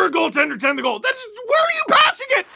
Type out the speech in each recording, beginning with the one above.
you're a goaltender, tend the goal. That's where are you passing it?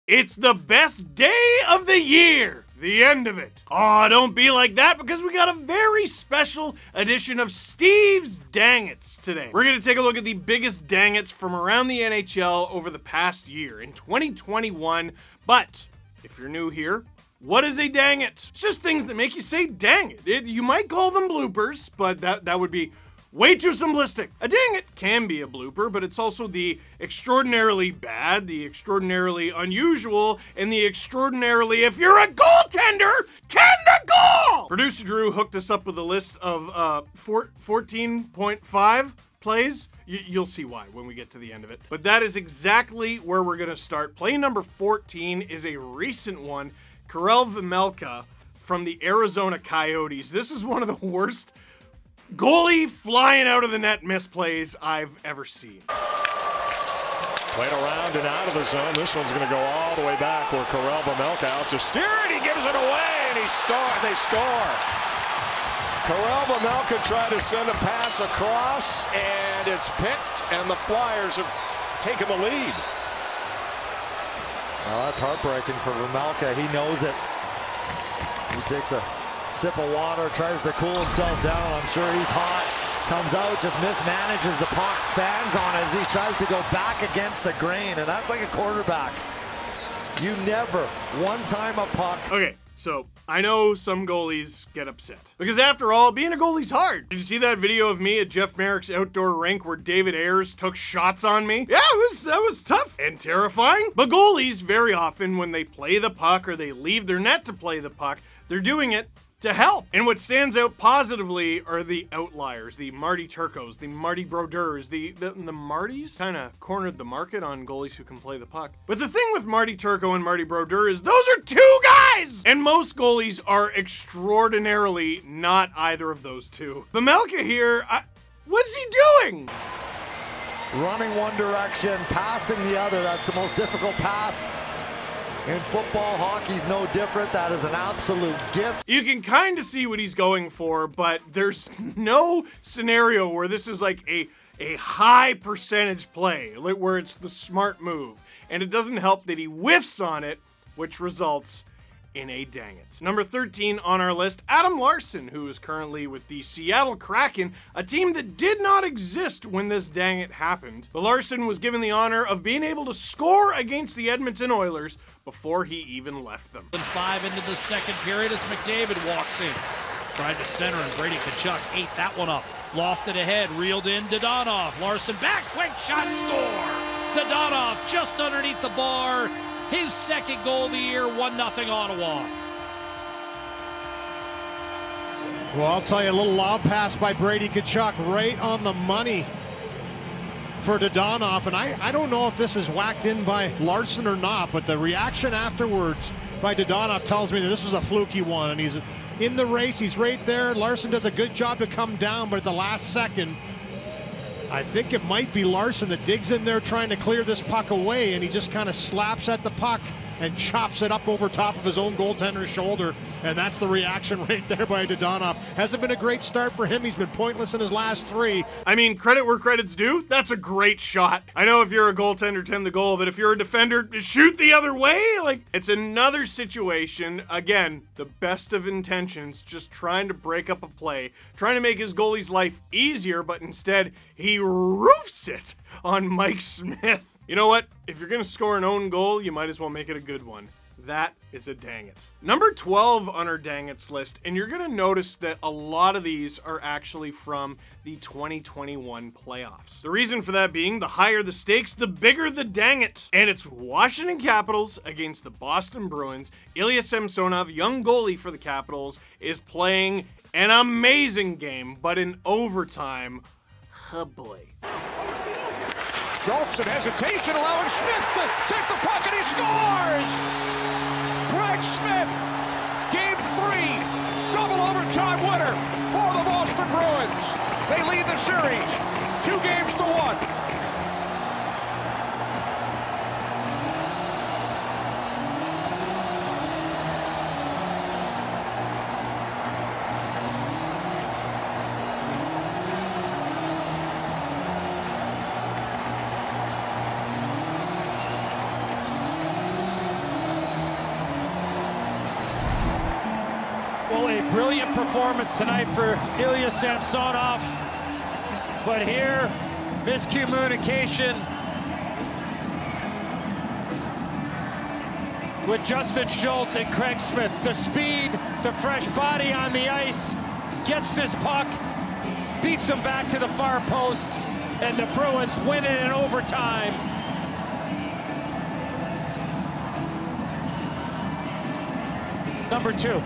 It's the best day of the year. The end of it. Aw, don't be like that because we got a very special edition of Steve's Dangets today. We're gonna take a look at the biggest dangets from around the NHL over the past year in 2021. But if you're new here, what is a danget? It's just things that make you say dang it. You might call them bloopers, but that would be way too simplistic. A dang it can be a blooper, but it's also the extraordinarily bad, the extraordinarily unusual, and the extraordinarily, if you're a goaltender, tend the goal! Producer Drew hooked us up with a list of 14.5 plays. You'll see why when we get to the end of it. But that is exactly where we're gonna start. Play number 14 is a recent one. Karel Vejmelka from the Arizona Coyotes. This is one of the worst goalie flying out of the net misplays I've ever seen. Played around and out of the zone. This one's going to go all the way back where Karel Vejmelka out to steer it. He gives it away and they score. Karel Vejmelka tried to send a pass across and it's picked and the Flyers have taken the lead. Well, that's heartbreaking for Vejmelka. He knows it. He takes a sip of water, tries to cool himself down. I'm sure he's hot. Comes out, just mismanages the puck, fans on as he tries to go back against the grain, and that's like a quarterback. You never one-time a puck. Okay, so I know some goalies get upset because after all, being a goalie's hard. Did you see that video of me at Jeff Merrick's outdoor rink where David Ayers took shots on me? Yeah, that was tough and terrifying. But goalies, very often when they play the puck or they leave their net to play the puck, they're doing it to help. And what stands out positively are the outliers, the Marty Turcos, the Marty Brodeurs, the Martys kind of cornered the market on goalies who can play the puck. But the thing with Marty Turco and Marty Brodeur is those are two guys! And most goalies are extraordinarily not either of those two. Vejmelka here, what's he doing? Running one direction, passing the other. That's the most difficult pass. In football, hockey's no different. That is an absolute gift. You can kind of see what he's going for, but there's no scenario where this is like a high percentage play, like where it's the smart move. And it doesn't help that he whiffs on it, which results in a dang it. Number 13 on our list, Adam Larson, who is currently with the Seattle Kraken, a team that did not exist when this dang it happened. But Larson was given the honor of being able to score against the Edmonton Oilers before he even left them. 5 into the second period as McDavid walks in. Tried to center and Brady Tkachuk ate that one up. Lofted ahead, reeled in Dadonov. Larson back, quick shot, score! Dadonov just underneath the bar. His second goal of the year, 1-0 Ottawa. Well, I'll tell you, a little lob pass by Brady Tkachuk right on the money for Dadonov. And I don't know if this is whacked in by Larson or not, but the reaction afterwards by Dadonov tells me that this was a fluky one. And he's in the race, he's right there. Larson does a good job to come down, but at the last second, I think it might be Larson that digs in there trying to clear this puck away, and he just kind of slaps at the puck and chops it up over top of his own goaltender's shoulder, and that's the reaction right there by Dadonov. Hasn't been a great start for him. He's been pointless in his last 3. I mean, credit where credit's due. That's a great shot. I know if you're a goaltender, tend the goal, but if you're a defender, shoot the other way. Like, it's another situation, again, the best of intentions, just trying to break up a play, trying to make his goalie's life easier, but instead, he roofs it on Mike Smith. You know what? If you're going to score an own goal, you might as well make it a good one. That is a dang it. Number 12 on our dang it's list, and you're going to notice that a lot of these are actually from the 2021 playoffs. The reason for that being, the higher the stakes, the bigger the dang it. And it's Washington Capitals against the Boston Bruins. Ilya Samsonov, young goalie for the Capitals, is playing an amazing game, but in overtime, oh boy. Schultz in hesitation, allowing Smith to take the puck, and he scores! Greg Smith, Game 3, double overtime winner for the Boston Bruins. They lead the series 2-1. brilliant performance tonight for Ilya Samsonov. But here, miscommunication with Justin Schultz and Craig Smith. The speed, the fresh body on the ice, gets this puck, beats him back to the far post, and the Bruins win it in overtime. Number 2.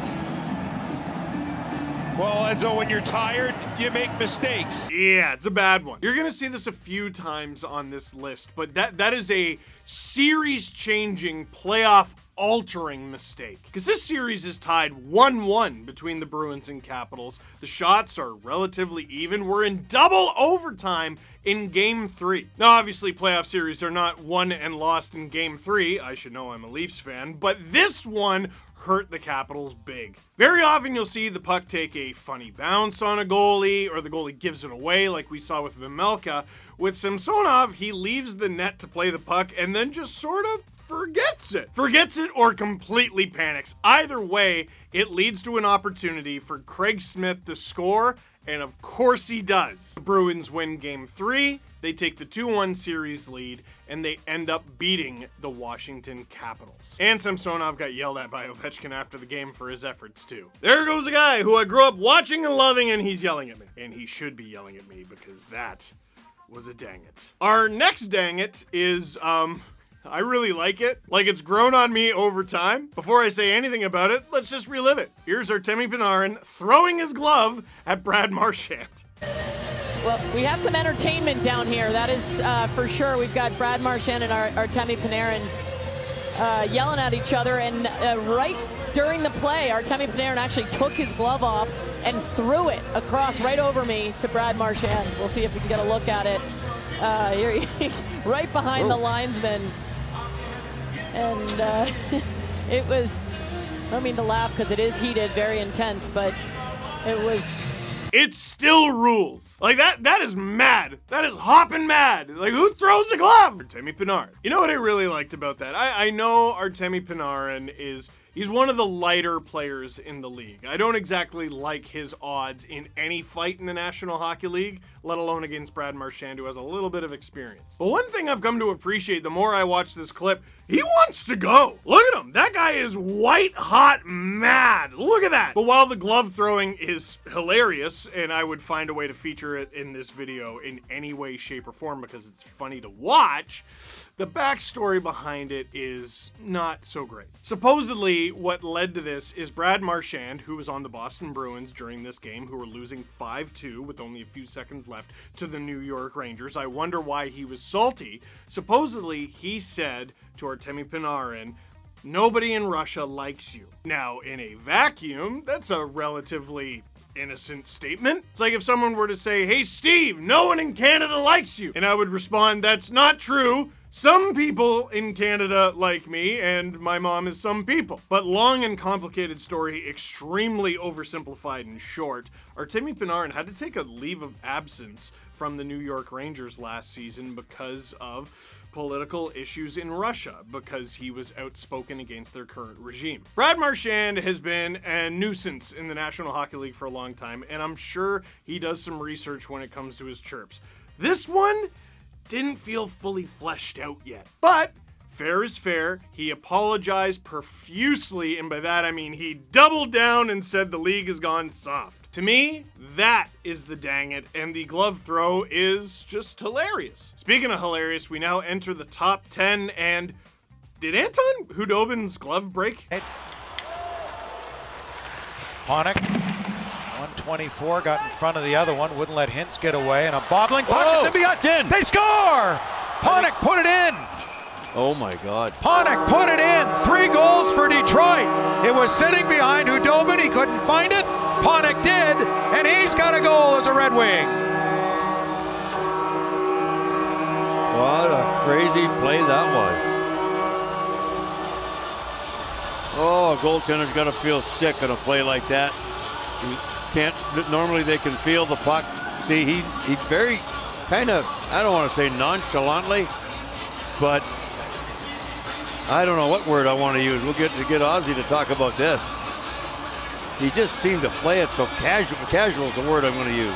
Well, Enzo, when you're tired, you make mistakes. Yeah, it's a bad one. You're gonna see this a few times on this list, but that is a series-changing, playoff-altering mistake. Because this series is tied 1-1 between the Bruins and Capitals. The shots are relatively even. We're in double overtime in Game 3. Now, obviously, playoff series are not won and lost in Game 3. I should know I'm a Leafs fan. But this one hurt the Capitals big. Very often you'll see the puck take a funny bounce on a goalie, or the goalie gives it away like we saw with Vejmelka. With Samsonov, he leaves the net to play the puck and then just sort of forgets it. Forgets it or completely panics. Either way, it leads to an opportunity for Craig Smith to score, and of course he does. The Bruins win Game 3, they take the 2-1 series lead, and they end up beating the Washington Capitals. And Samsonov got yelled at by Ovechkin after the game for his efforts too. There goes a guy who I grew up watching and loving, and he's yelling at me. And he should be yelling at me because that was a dang it. Our next dang it is, I really like it. Like, it's grown on me over time. Before I say anything about it, let's just relive it. Here's Artemi Panarin throwing his glove at Brad Marchand. Well, we have some entertainment down here, that is for sure. We've got Brad Marchand and Artemi Panarin yelling at each other, and right during the play, Artemi Panarin actually took his glove off and threw it across right over me to Brad Marchand. We'll see if we can get a look at it. Here he's right behind the linesman. And it was, I don't mean to laugh because it is heated, very intense, but it was... It still rules. Like, that is mad. That is hopping mad. Like, who throws a glove? Artemi Panarin. You know what I really liked about that? I know Artemi Panarin he's one of the lighter players in the league. I don't exactly like his odds in any fight in the National Hockey League, let alone against Brad Marchand, who has a little bit of experience. But one thing I've come to appreciate the more I watch this clip, he wants to go. Look at him. That guy is white hot mad. Look at that. But while the glove throwing is hilarious, and I would find a way to feature it in this video in any way, shape, or form because it's funny to watch, the backstory behind it is not so great. Supposedly, what led to this is Brad Marchand, who was on the Boston Bruins during this game, who were losing 5-2 with only a few seconds left to the New York Rangers. I wonder why he was salty. Supposedly, he said to Artemi Panarin, "Nobody in Russia likes you." Now, in a vacuum, that's a relatively innocent statement. It's like if someone were to say, "Hey, Steve, no one in Canada likes you." And I would respond, "That's not true. Some people in Canada like me, and my mom is some people." But long and complicated story, extremely oversimplified and short, Artemi Panarin had to take a leave of absence from the New York Rangers last season because of political issues in Russia, because he was outspoken against their current regime. Brad Marchand has been a nuisance in the National Hockey League for a long time, and I'm sure he does some research when it comes to his chirps. This one didn't feel fully fleshed out yet, but fair is fair. He apologized profusely, and by that I mean he doubled down and said the league has gone soft. To me, that is the dang it, and the glove throw is just hilarious. Speaking of hilarious, we now enter the top 10, and did Anton Khudobin's glove break? Panik, 124, got in front of the other one, wouldn't let Hintz get away, and a bobbling puck to be in. They score! Panik put it in! Oh my God. Panik put it in! 3 goals for Detroit! It was sitting behind Khudobin, he couldn't find it. Panik did, and he's got a goal as a Red Wing. What a crazy play that was. Oh, a goaltender's got to feel sick on a play like that. He can't, normally they can feel the puck. He very kind of, I don't want to say nonchalantly, but I don't know what word I want to use. We'll get Ozzy to talk about this. he just seemed to play it so casual. Casual is the word I'm going to use.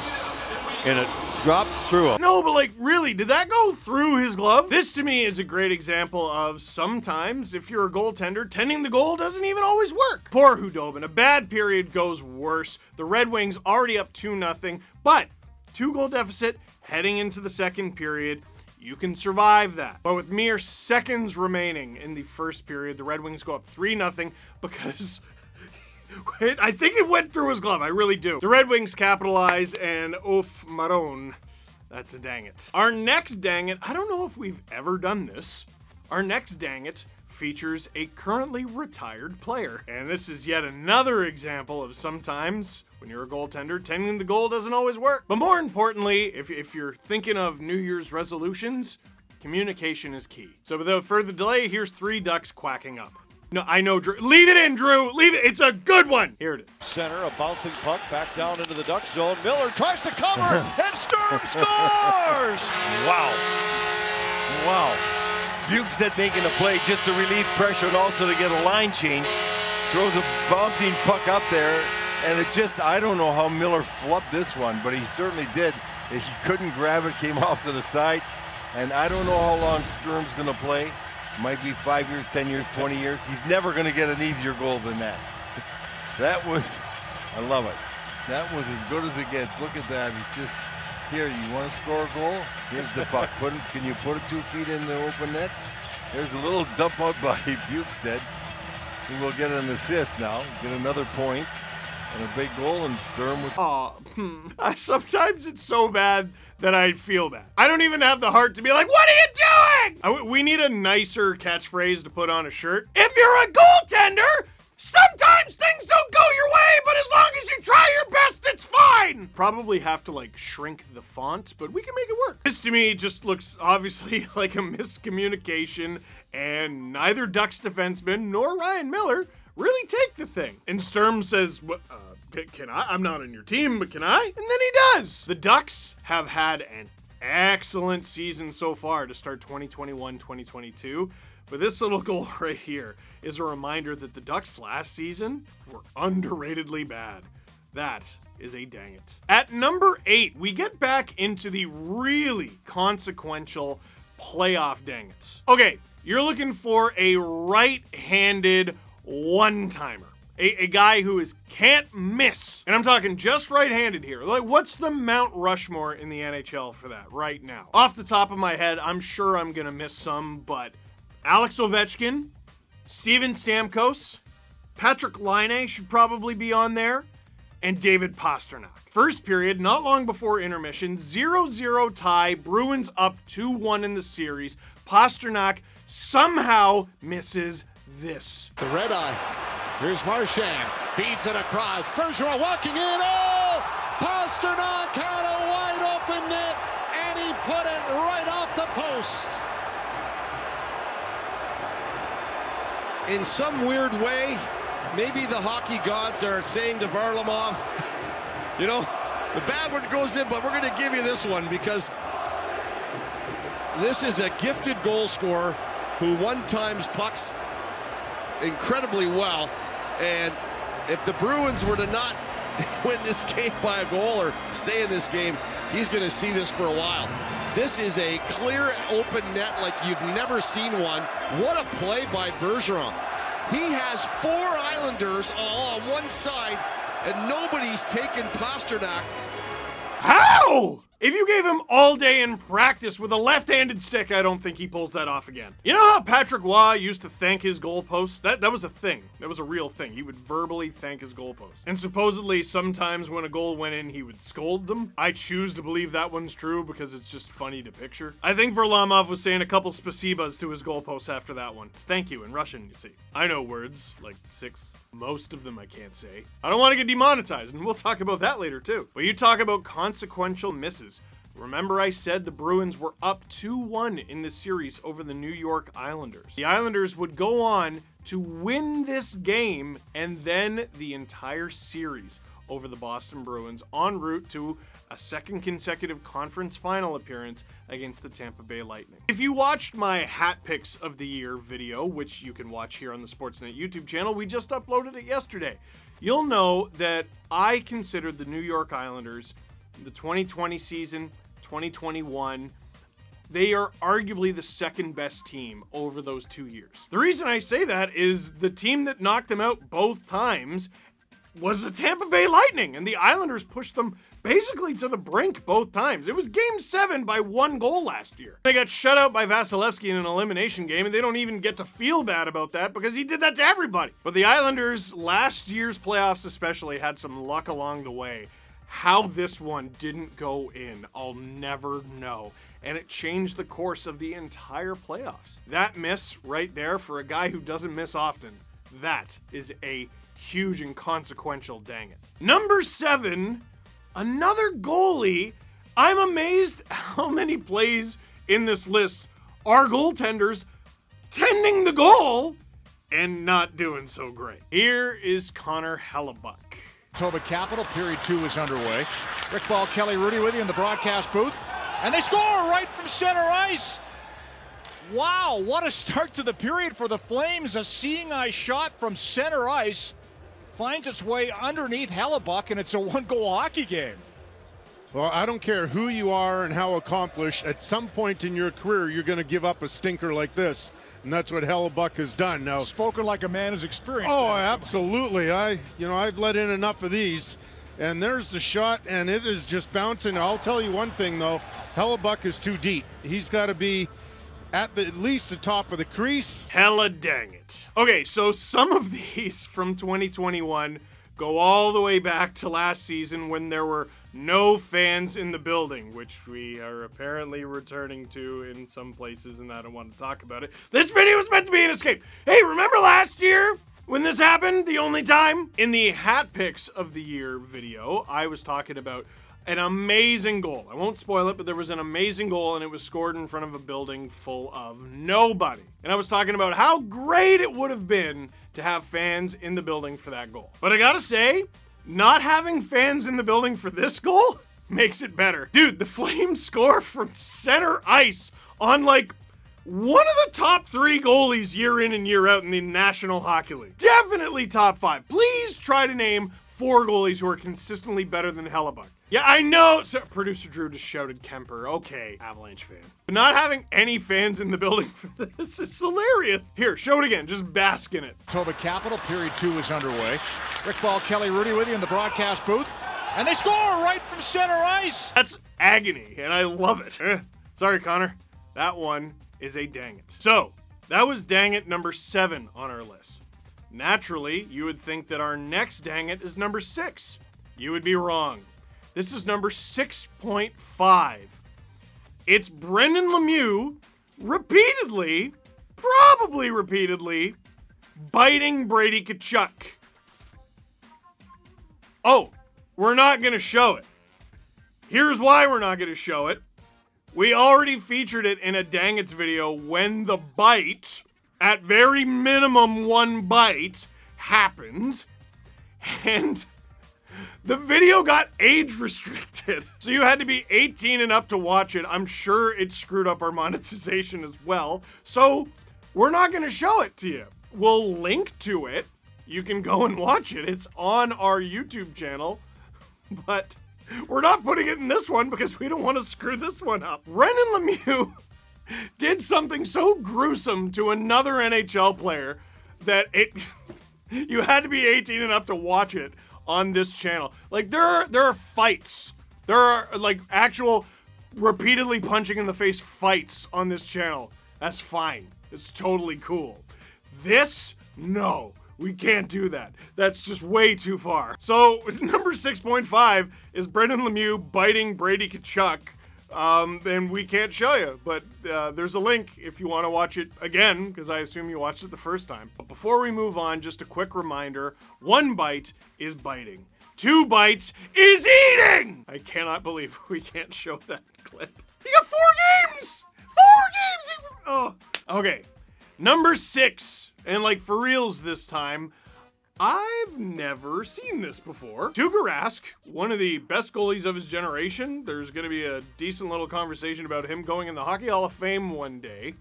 And it dropped through him. No, but like, really, did that go through his glove? This to me is a great example of sometimes, if you're a goaltender, tending the goal doesn't even always work. Poor Hudobin. A bad period goes worse. The Red Wings already up 2-0, but 2-goal deficit heading into the second period. You can survive that. But with mere seconds remaining in the first period, the Red Wings go up 3-0 because I think it went through his glove. I really do. The Red Wings capitalize, and oof, Maroon. That's a dang it. Our next dang it, I don't know if we've ever done this. Our next dang it features a currently retired player. And this is yet another example of sometimes when you're a goaltender, tending the goal doesn't always work. But more importantly, if you're thinking of New Year's resolutions, communication is key. So without further delay, here's 3 Ducks quacking up. No, I know, Drew. Leave it in, Drew. Leave it. It's a good one. Here it is. Center, a bouncing puck back down into the Duck zone. Miller tries to cover, and Sturm scores! Wow. Wow. Bukestad making a play just to relieve pressure and also to get a line change. Throws a bouncing puck up there, and it just, I don't know how Miller flubbed this one, but he certainly did. He couldn't grab it, came off to the side, and I don't know how long Sturm's going to play. Might be 5 years, 10 years, 20 years. He's never going to get an easier goal than that. That was, I love it. That was as good as it gets. Look at that. It's just, here, you want to score a goal? Here's the puck. Can you put it 2 feet in the open net? There's a little dump out by Bukestad. He will get an assist now, get another point, and a big goal, and Sturm with... Sometimes it's so bad that I feel bad. I don't even have the heart to be like, what are you doing? We need a nicer catchphrase to put on a shirt. If you're a goaltender, sometimes things don't go your way, but as long as you try your best, it's fine. Probably have to like shrink the font, but we can make it work. This to me just looks obviously like a miscommunication, and neither Ducks defenseman nor Ryan Miller really take the thing. And Sturm says, can I? I'm not on your team, but can I? And then he does. The Ducks have had an excellent season so far to start 2021-2022. But this little goal right here is a reminder that the Ducks last season were underratedly bad. That is a dang it. At number 8, we get back into the really consequential playoff dang it's. Okay, you're looking for a right-handed one-timer. A guy who can't miss. And I'm talking just right-handed here. Like, what's the Mount Rushmore in the NHL for that right now? Off the top of my head, I'm sure I'm gonna miss some, but Alex Ovechkin, Steven Stamkos, Patrick Laine should probably be on there, and David Pastrnak. First period, not long before intermission, 0-0 tie, Bruins up 2-1 in the series. Pastrnak somehow misses this. The red eye. Here's Marchand. Feeds it across. Bergeron walking in. Oh! Pastrnak had a wide open net, and he put it right off the post. In some weird way, maybe the hockey gods are saying to Varlamov, you know, the bad one goes in, but we're going to give you this one because this is a gifted goal scorer who one-times pucks incredibly well, and if the Bruins were to not win this game by a goal or stay in this game, he's going to see this for a while. This is a clear open net like you've never seen one. What a play by Bergeron. He has 4 Islanders all on one side, and nobody's taken Pastrnak. How? If you gave him all day in practice with a left-handed stick, I don't think he pulls that off again. You know how Patrick Roy used to thank his goalposts? That was a thing. That was a real thing. He would verbally thank his goalposts. And supposedly, sometimes when a goal went in, he would scold them. I choose to believe that one's true because it's just funny to picture. I think Varlamov was saying a couple spasibas to his goalposts after that one. It's thank you in Russian, you see. I know words, like 6. Most of them I can't say. I don't want to get demonetized, and we'll talk about that later too. But you talk about consequential misses. Remember I said the Bruins were up 2-1 in the series over the New York Islanders. The Islanders would go on to win this game and then the entire series over the Boston Bruins en route to a second consecutive conference final appearance against the Tampa Bay Lightning. If you watched my hat picks of the year video, which you can watch here on the Sportsnet YouTube channel, we just uploaded it yesterday, you'll know that I considered the New York Islanders, the 2020 season, 2021, they are arguably the second best team over those 2 years. The reason I say that is the team that knocked them out both times was the Tampa Bay Lightning, and the Islanders pushed them basically to the brink both times. It was Game 7 by 1 goal last year. They got shut out by Vasilevsky in an elimination game, and they don't even get to feel bad about that because he did that to everybody. But the Islanders, last year's playoffs especially, had some luck along the way. How this one didn't go in, I'll never know. And it changed the course of the entire playoffs. That miss right there, for a guy who doesn't miss often, that is a huge and consequential dang it. Number 7, another goalie. I'm amazed how many plays in this list are goaltenders tending the goal and not doing so great. Here is Connor Hellebuyck. Manitoba Capital, period 2 is underway. Rick Ball, Kelly Rudy with you in the broadcast booth. And they score right from center ice. Wow, what a start to the period for the Flames. A seeing eye shot from center ice finds its way underneath Hellebuyck, and it's a 1-goal hockey game. Well, I don't care who you are and how accomplished, at some point in your career, you're going to give up a stinker like this. And that's what Hellebuyck has done. Now, spoken like a man who's experienced. Oh, absolutely. I've let in enough of these. And there's the shot, and it is just bouncing. I'll tell you one thing, though. Hellebuyck is too deep. He's got to be at least the top of the crease. Hella dang it. Okay, so some of these from 2021 go all the way back to last season when there were no fans in the building, which we are apparently returning to in some places, and I don't want to talk about it. This video was meant to be an escape. Hey, remember last year when this happened, the only time? In the hat picks of the year video, I was talking about an amazing goal. I won't spoil it, but there was an amazing goal, and it was scored in front of a building full of nobody. And I was talking about how great it would have been to have fans in the building for that goal. But I gotta say, not having fans in the building for this goal makes it better. Dude, the Flames score from center ice on like one of the top 3 goalies year in and year out in the National Hockey League. Definitely top 5. Please try to name 4 goalies who are consistently better than Hellebuyck. Yeah, I know. So, producer Drew just shouted Kemper. Okay, Avalanche fan. But not having any fans in the building for this is hilarious. Here, show it again. Just bask in it. Manitoba Capital, period 2 is underway. Rick Ball, Kelly Rudy with you in the broadcast booth. And they score right from center ice. That's agony, and I love it. Sorry, Connor. That one is a dang it. So, that was dang it number 7 on our list. Naturally, you would think that our next dang it is number 6. You would be wrong. This is number 6.5. It's Brendan Lemieux repeatedly, probably repeatedly, biting Brady Tkachuk. Oh, we're not going to show it. Here's why we're not going to show it. We already featured it in a Dang It's video when the bite, at very minimum 1 bite, happened. And the video got age restricted. So you had to be 18 and up to watch it. I'm sure it screwed up our monetization as well. So we're not going to show it to you. We'll link to it. You can go and watch it. It's on our YouTube channel. But we're not putting it in this one because we don't want to screw this one up. Brendan Lemieux did something so gruesome to another NHL player that you had to be 18 and up to watch it on this channel. Like, there are fights. There are, like, actual repeatedly punching in the face fights on this channel. That's fine. It's totally cool. This? No. We can't do that. That's just way too far. So, number 6.5 is Brendan Lemieux biting Brady Tkachuk. And we can't show you, but there's a link if you want to watch it again, because I assume you watched it the first time. But before we move on, just a quick reminder, 1 bite is biting. 2 bites is eating! I cannot believe we can't show that clip. He got 4 games! 4 games! Oh, okay. Number 6, and like for reals this time, I've never seen this before. Tuukka Rask, one of the best goalies of his generation. There's going to be a decent little conversation about him going in the Hockey Hall of Fame one day.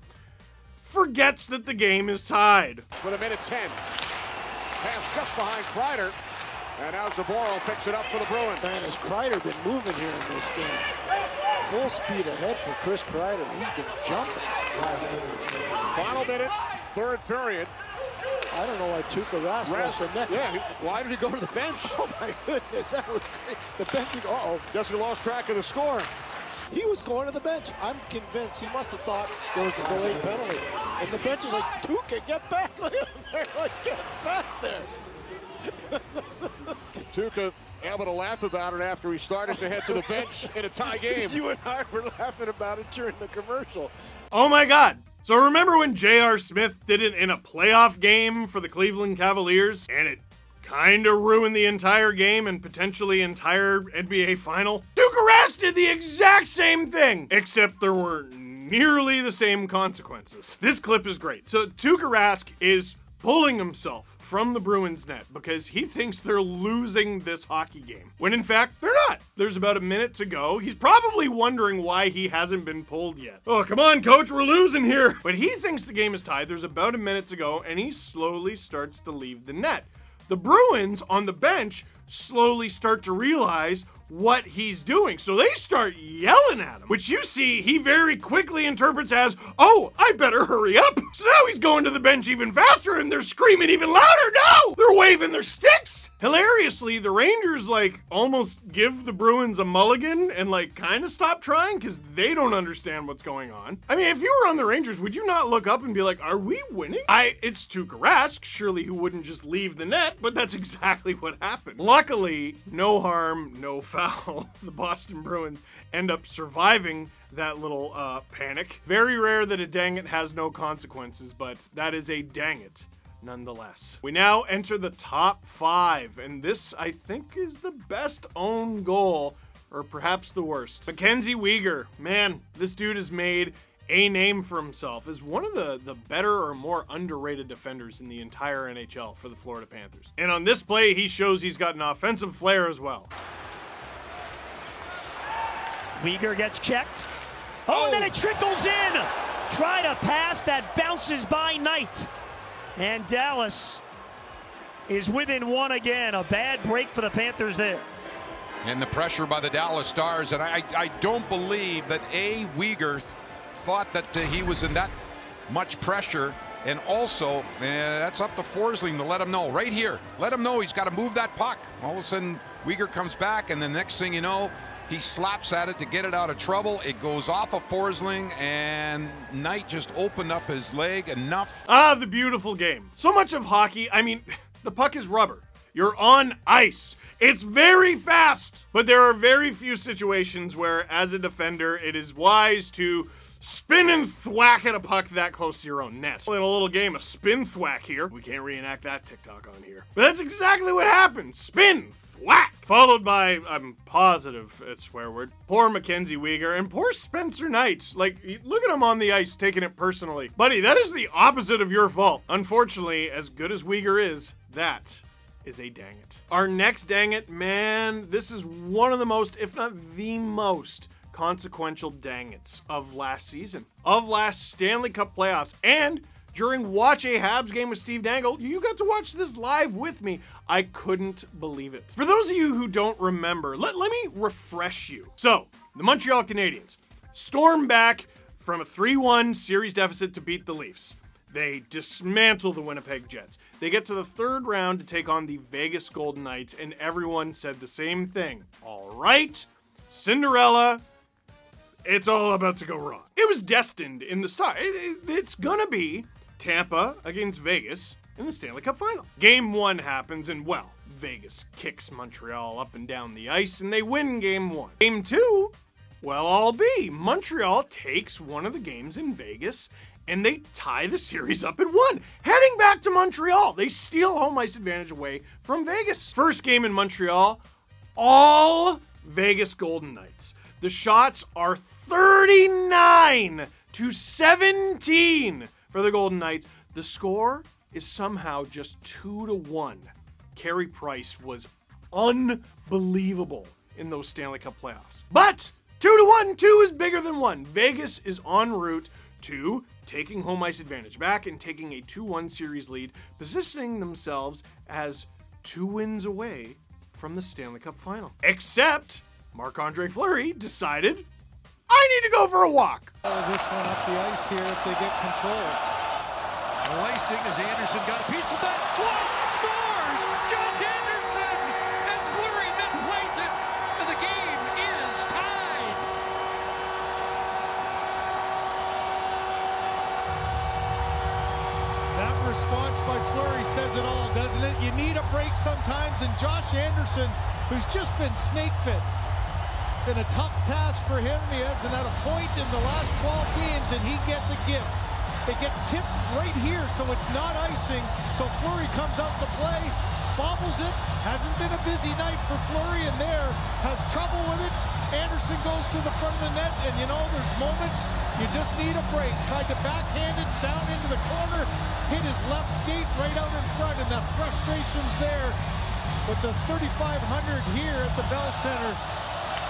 Forgets that the game is tied. With a minute 10. Pass just behind Kreider. And now Zaboral picks it up for the Bruins. Man, has Kreider been moving here in this game? Full speed ahead for Chris Kreider. He's been jumping. Final minute, third period. I don't know why Tuukka Rask left the net. Yeah, why did he go to the bench? Oh my goodness, that was great. The bench, Guess we lost track of the score. He was going to the bench. I'm convinced he must have thought there was a delayed penalty. And the bench is like, Tuukka, get back. Look at him there, like, get back there. Tuukka able to laugh about it after he started to head to the bench in a tie game. You and I were laughing about it during the commercial. Oh my God. So remember when J.R. Smith did it in a playoff game for the Cleveland Cavaliers and it kind of ruined the entire game and potentially entire NBA final? Tuukka Rask did the exact same thing, except there were nearly the same consequences. This clip is great. So Tuukka Rask is pulling himself from the Bruins net because he thinks they're losing this hockey game, when in fact they're not. There's about a minute to go. He's probably wondering why he hasn't been pulled yet. Oh, come on, coach, we're losing here. But he thinks the game is tied. There's about a minute to go, and he slowly starts to leave the net. The Bruins on the bench slowly start to realize what he's doing. So they start yelling at him, which you see he very quickly interprets as, oh, I better hurry up. So now he's going to the bench even faster and they're screaming even louder. No! They're waving their sticks. Hilariously, the Rangers almost give the Bruins a mulligan and kind of stop trying because they don't understand what's going on. I mean, if you were on the Rangers, would you not look up and be like, are we winning? It's Tuukka Rask. Surely he wouldn't just leave the net, but that's exactly what happened. Luckily, no harm, no foul. The Boston Bruins end up surviving that little panic. Very rare that a dang it has no consequences, but that is a dang it nonetheless. We now enter the top 5, and this, I think, is the best own goal, or perhaps the worst. Mckenzie Wieger, man, this dude has made a name for himself as one of the better or more underrated defenders in the entire NHL for the Florida Panthers. And on this play, he shows he's got an offensive flair as well. Wieger gets checked. Oh, and then it trickles in. Try to pass that bounces by Knight. And Dallas is within one again. A bad break for the Panthers there. And the pressure by the Dallas Stars. And I don't believe that Wieger thought that he was in that much pressure. And also, that's up to Forsling to let him know. Right here, let him know he's got to move that puck. All of a sudden, Wieger comes back, and the next thing you know, he slaps at it to get it out of trouble. It goes off of Forsling, and Knight just opened up his leg enough. Ah, the beautiful game. So much of hockey, I mean, the puck is rubber. You're on ice. It's very fast. But there are very few situations where, as a defender, it is wise to spin and thwack at a puck that close to your own net. In a little game of spin thwack here. We can't reenact that TikTok on here. But that's exactly what happened. Spin thwack. Followed by, I'm positive it's swear word, poor Mckenzie Wieger and poor Spencer Knight. Look at him on the ice taking it personally. Buddy, that is the opposite of your fault. Unfortunately, as good as Wieger is, that is a dang it. Our next dang it, man, this is one of the most, if not the most, consequential dang-its of last season, of last Stanley Cup playoffs, and during Watch a Habs game with Steve Dangle, you got to watch this live with me. I couldn't believe it. For those of you who don't remember, let me refresh you. So, the Montreal Canadiens storm back from a 3-1 series deficit to beat the Leafs. They dismantle the Winnipeg Jets. They get to the third round to take on the Vegas Golden Knights, and everyone said the same thing. All right, Cinderella, it's all about to go wrong. It was destined in the start. It's gonna be Tampa against Vegas in the Stanley Cup final. Game 1 happens, and well, Vegas kicks Montreal up and down the ice, and they win Game 1. Game 2, well, I'll be. Montreal takes one of the games in Vegas, and they tie the series up at 1. Heading back to Montreal, they steal home ice advantage away from Vegas. First game in Montreal, all Vegas Golden Knights. The shots are 39-17 for the Golden Knights. The score is somehow just 2-1 Carey Price was unbelievable in those Stanley Cup playoffs. But 2-1, 2 is bigger than 1. Vegas is en route to taking home ice advantage back and taking a 2-1 series lead, positioning themselves as 2 wins away from the Stanley Cup final. Except Marc-Andre Fleury decided, I need to go for a walk. This one up the ice here if they get control. No icing as Anderson got a piece of that. Scores! Josh Anderson as Fleury misplays it, and the game is tied. That response by Fleury says it all, doesn't it? You need a break sometimes, and Josh Anderson, who's just been snake bit, been a tough task for him. He hasn't had a point in the last 12 games, and he gets a gift. It gets tipped right here, so it's not icing. So Fleury comes out to play, bobbles it. Hasn't been a busy night for Fleury, and there has trouble with it. Anderson goes to the front of the net, and you know, there's moments you just need a break. Tried to backhand it down into the corner, hit his left skate right out in front, and the frustration's there. But the 3,500 here at the Bell Center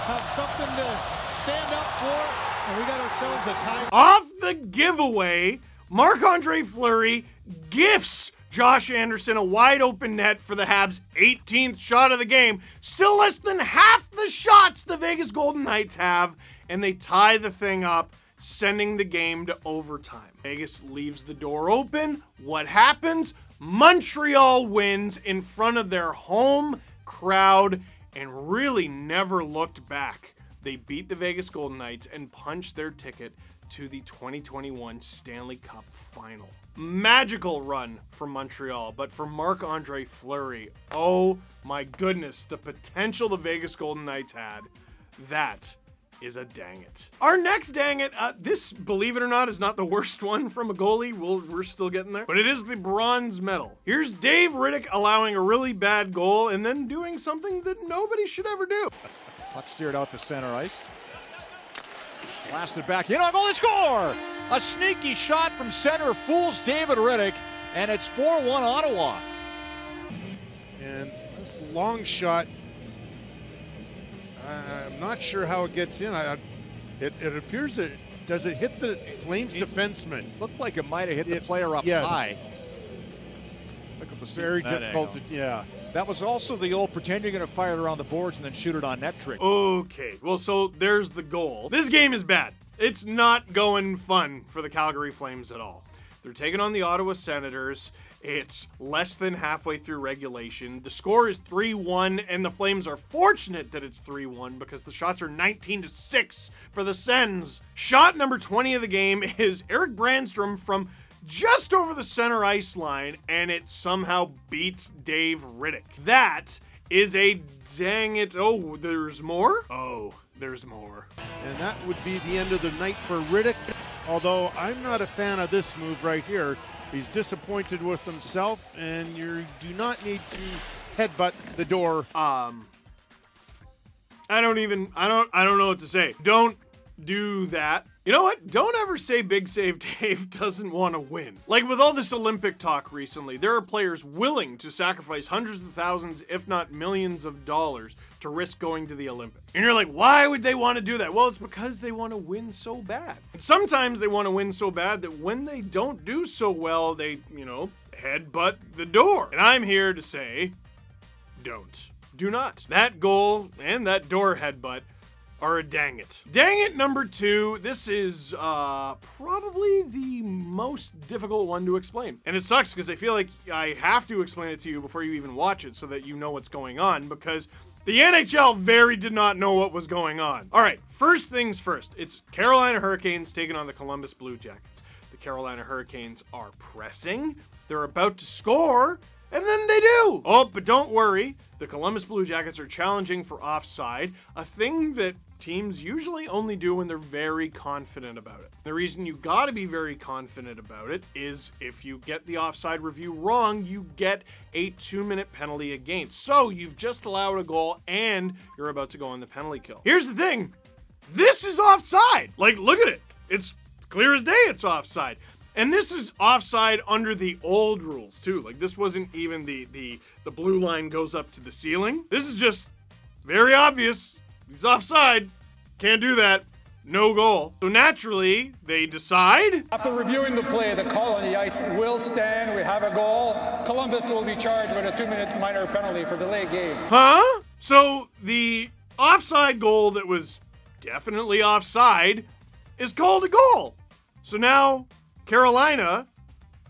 have something to stand up for, and we got ourselves a tie. Off the giveaway, Marc-Andre Fleury gifts Josh Anderson a wide open net for the Habs' 18th shot of the game. Still less than half the shots the Vegas Golden Knights have, and they tie the thing up, sending the game to overtime. Vegas leaves the door open. What happens? Montreal wins in front of their home crowd and really never looked back. They beat the Vegas Golden Knights and punched their ticket to the 2021 Stanley Cup Final. Magical run for Montreal, but for Marc-Andre Fleury, oh my goodness, the potential the Vegas Golden Knights had, that is a dang it. Our next dang it, this, believe it or not, is not the worst one from a goalie. We're still getting there, but it is the bronze medal. Here's Dave Riddick allowing a really bad goal and then doing something that nobody should ever do. Puck steered out to center ice. Blasted back in on goal, they score! A sneaky shot from center fools David Riddick, and it's 4-1 Ottawa. And this long shot, I'm not sure how it gets in. It appears that, does it hit the Flames defenseman? Looked like it might have hit the player up high. Very difficult to, yeah. That was also the old pretend you're going to fire it around the boards and then shoot it on net trick. Okay, well, so there's the goal. This game is bad. It's not going fun for the Calgary Flames at all. They're taking on the Ottawa Senators. It's less than halfway through regulation. The score is 3-1, and the Flames are fortunate that it's 3-1 because the shots are 19-6 for the Sens. Shot number 20 of the game is Eric Brandstrom from just over the center ice line, and it somehow beats Dave Riddick. That is a dang it. Oh, there's more? Oh, there's more. And that would be the end of the night for Riddick, although I'm not a fan of this move right here. He's disappointed with himself, and you do not need to headbutt the door. I don't know what to say. Don't do that. You know what? Don't ever say Big Save Dave doesn't want to win. Like with all this Olympic talk recently, there are players willing to sacrifice hundreds of thousands, if not millions of dollars to risk going to the Olympics. And you're like, why would they want to do that? Well, it's because they want to win so bad. And sometimes they want to win so bad that when they don't do so well, they, you know, headbutt the door. And I'm here to say, don't. Do not. That goal and that door headbutt are a dang it. Dang it number 2. This is probably the most difficult one to explain. And it sucks because I feel like I have to explain it to you before you even watch it so that you know what's going on, because the NHL very did not know what was going on. All right, first things first. It's Carolina Hurricanes taking on the Columbus Blue Jackets. The Carolina Hurricanes are pressing. They're about to score. And then they do. Oh, but don't worry. The Columbus Blue Jackets are challenging for offside, a thing that teams usually only do when they're very confident about it. The reason you gotta be very confident about it is if you get the offside review wrong, you get a 2-minute penalty against. So you've just allowed a goal and you're about to go on the penalty kill. Here's the thing. This is offside. Like, look at it. It's clear as day it's offside. And this is offside under the old rules too. Like, this wasn't even the the blue line goes up to the ceiling. This is just very obvious. He's offside. Can't do that. No goal. So naturally, they decide. After reviewing the play, the call on the ice will stand. We have a goal. Columbus will be charged with a 2-minute minor penalty for delayed game. Huh? So the offside goal that was definitely offside is called a goal. So now Carolina,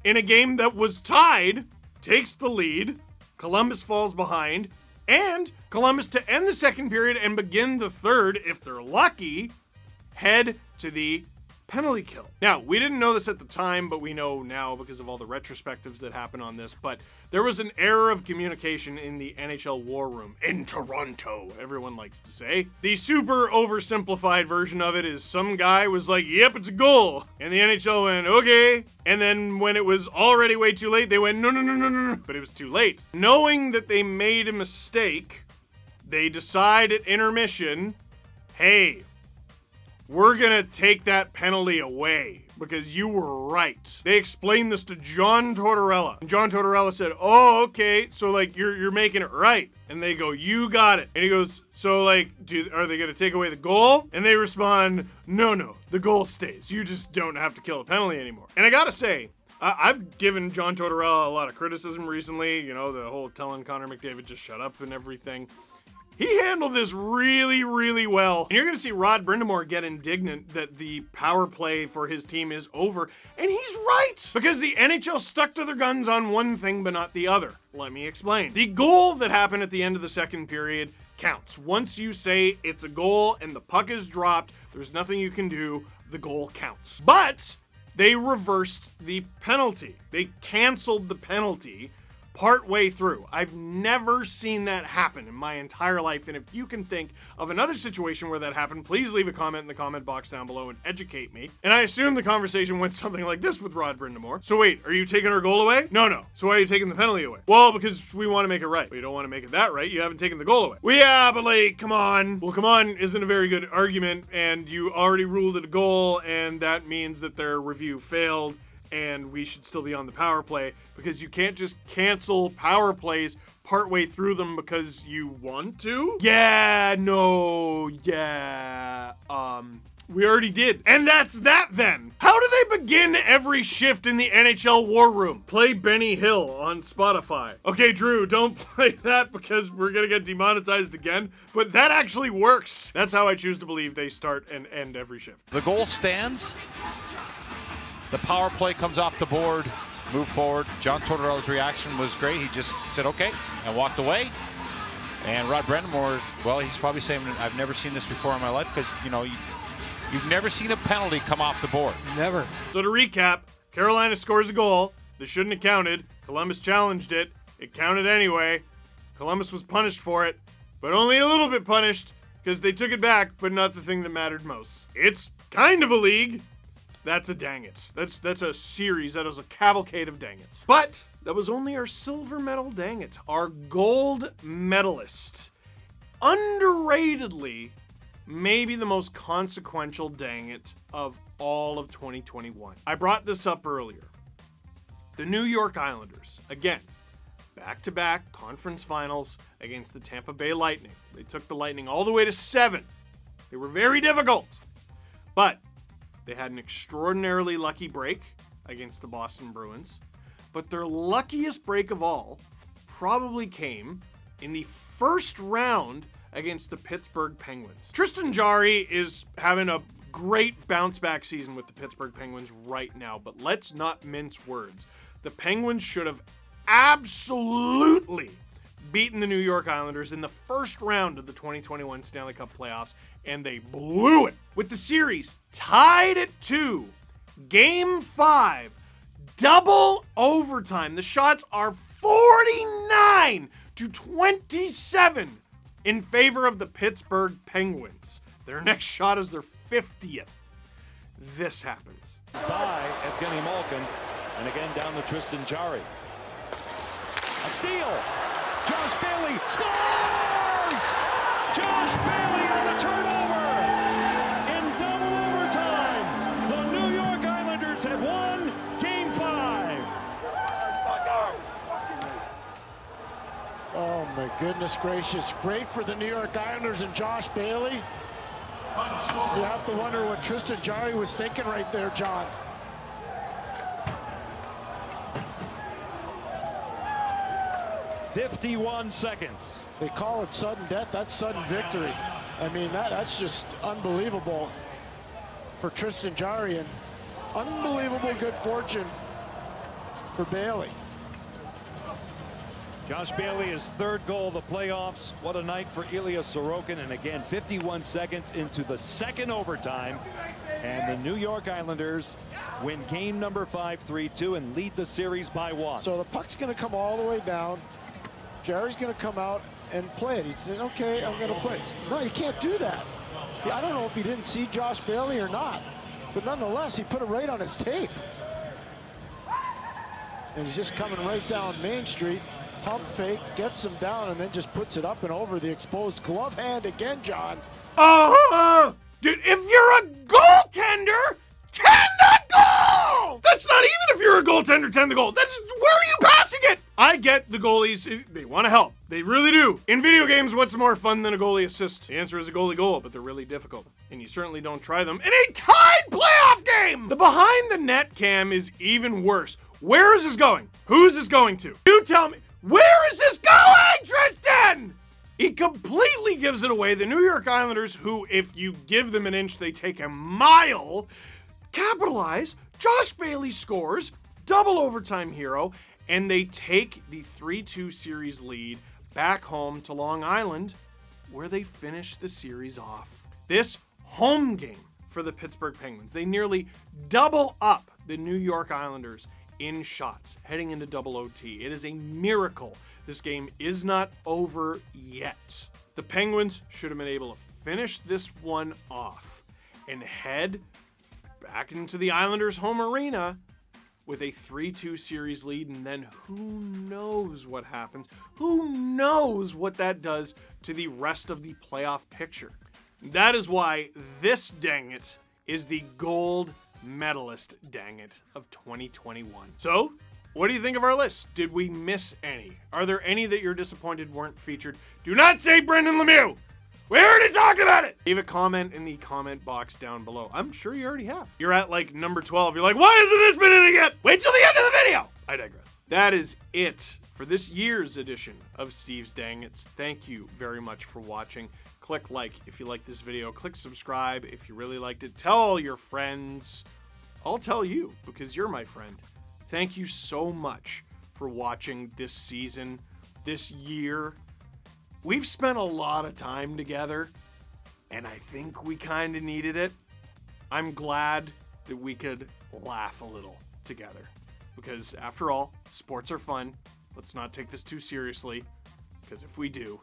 in a game that was tied, takes the lead. Columbus falls behind. And Columbus, to end the second period and begin the third, if they're lucky, head to the penalty kill. Now, we didn't know this at the time, but we know now because of all the retrospectives that happen on this, but there was an error of communication in the NHL war room in Toronto, everyone likes to say. The super oversimplified version of it is some guy was like, yep, it's a goal. And the NHL went, okay. And then when it was already way too late, they went, no, no, no, no, no, no. But it was too late. Knowing that they made a mistake, they decide at intermission, hey, we're gonna take that penalty away because you were right. They explained this to John Tortorella. And John Tortorella said, oh, okay, so like you're making it right. And they go, you got it. And he goes, so like, are they gonna take away the goal? And they respond, no, the goal stays. You just don't have to kill a penalty anymore. And I gotta say, I've given John Tortorella a lot of criticism recently, you know, the whole telling Connor McDavid just shut up and everything. He handled this really, really well. And you're going to see Rod Brind'Amour get indignant that the power play for his team is over. And he's right! Because the NHL stuck to their guns on one thing but not the other. Let me explain. The goal that happened at the end of the second period counts. Once you say it's a goal and the puck is dropped, there's nothing you can do, the goal counts. But they reversed the penalty. They canceled the penalty part way through. I've never seen that happen in my entire life, and if you can think of another situation where that happened, please leave a comment in the comment box down below and educate me. And I assume the conversation went something like this with Rod Brind'Amour. So wait, are you taking our goal away? No. So why are you taking the penalty away? Well, because we want to make it right. But you don't want to make it that right. You haven't taken the goal away. Well, yeah, but like, come on. Well, come on isn't a very good argument, and you already ruled it a goal, and that means that their review failed, and we should still be on the power play, because you can't just cancel power plays partway through them because you want to. We already did. And that's that then. How do they begin every shift in the NHL war room? Play Benny Hill on Spotify. Okay, Drew, don't play that because we're gonna get demonetized again, but that actually works. That's how I choose to believe they start and end every shift. The goal stands. The power play comes off the board, move forward. John Tortorella's reaction was great. He just said, okay, and walked away. And Rod Brind'Amour, well, he's probably saying, I've never seen this before in my life, because, you know, you've never seen a penalty come off the board. Never. So to recap, Carolina scores a goal. They shouldn't have counted. Columbus challenged it. It counted anyway. Columbus was punished for it, but only a little bit punished because they took it back, but not the thing that mattered most. It's kind of a league. That's a dang it. That's a series. That is a cavalcade of dang it's. But that was only our silver medal dang it. Our gold medalist. Underratedly, maybe the most consequential dang it of all of 2021. I brought this up earlier. The New York Islanders, again, back-to-back conference finals against the Tampa Bay Lightning. They took the Lightning all the way to 7. They were very difficult. But they had an extraordinarily lucky break against the Boston Bruins. But their luckiest break of all probably came in the first round against the Pittsburgh Penguins. Tristan Jarry is having a great bounce-back season with the Pittsburgh Penguins right now, but let's not mince words. The Penguins should have absolutely beaten the New York Islanders in the first round of the 2021 Stanley Cup playoffs, and they blew it. With the series tied at 2, Game 5, double overtime. The shots are 49-27 in favor of the Pittsburgh Penguins. Their next shot is their 50th. This happens. By Evgeny Malkin, and again down to Tristan Jarry. A steal. Josh Bailey scores! Josh Bailey on the turnover! In double overtime, the New York Islanders have won Game 5. goodness gracious. Great for the New York Islanders and Josh Bailey. You have to wonder what Tristan Jarry was thinking right there, John. "51 seconds. They call it sudden death. That's sudden victory. I mean, that's just unbelievable for Tristan Jarry, and unbelievable good fortune for Bailey. Josh Bailey, his third goal of the playoffs. What a night for Ilya Sorokin. And again, 51 seconds into the second overtime. And the New York Islanders win game number 5, 3-2, and lead the series by 1. So the puck's going to come all the way down. Jarry's going to come out and play it. He said, okay, I'm going to play. No, you can't do that. I don't know if he didn't see Josh Bailey or not, but nonetheless, he put it right on his tape. And he's just coming right down Main Street. Pump fake, gets him down, and then just puts it up and over the exposed glove hand again, John. Dude, if you're a goaltender, tend the goal! That's not even if you're a goaltender, tend the goal. That's where are you passing it? I get the goalies, they want to help. They really do. In video games, what's more fun than a goalie assist? The answer is a goalie goal, but they're really difficult. And you certainly don't try them in a tied playoff game! The behind the net cam is even worse. Where is this going? Who's this going to? You tell me. Where is this going, Tristan? He completely gives it away. The New York Islanders, who, if you give them an inch, they take a mile, capitalize. Josh Bailey scores, double overtime hero, and they take the 3-2 series lead back home to Long Island, where they finish the series off. This home game for the Pittsburgh Penguins, they nearly double up the New York Islanders in shots heading into double OT. It is a miracle this game is not over yet. The Penguins should have been able to finish this one off and head back into the Islanders' home arena with a 3-2 series lead, and then who knows what happens? Who knows what that does to the rest of the playoff picture? That is why this, dang it, is the gold medalist, dang it, of 2021. So, what do you think of our list? Did we miss any? Are there any that you're disappointed weren't featured? Do not say Brendan Lemieux! We already talked about it! Leave a comment in the comment box down below. I'm sure you already have. You're at like number 12. You're like, why hasn't this been in it yet? Wait till the end of the video! I digress. That is it for this year's edition of Steve's Dang It's. Thank you very much for watching. Click like if you like this video. Click subscribe if you really liked it. Tell all your friends. I'll tell you because you're my friend. Thank you so much for watching this season, this year. We've spent a lot of time together, and I think we kind of needed it. I'm glad that we could laugh a little together because, after all, sports are fun. Let's not take this too seriously, because if we do,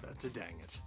that's a dang it.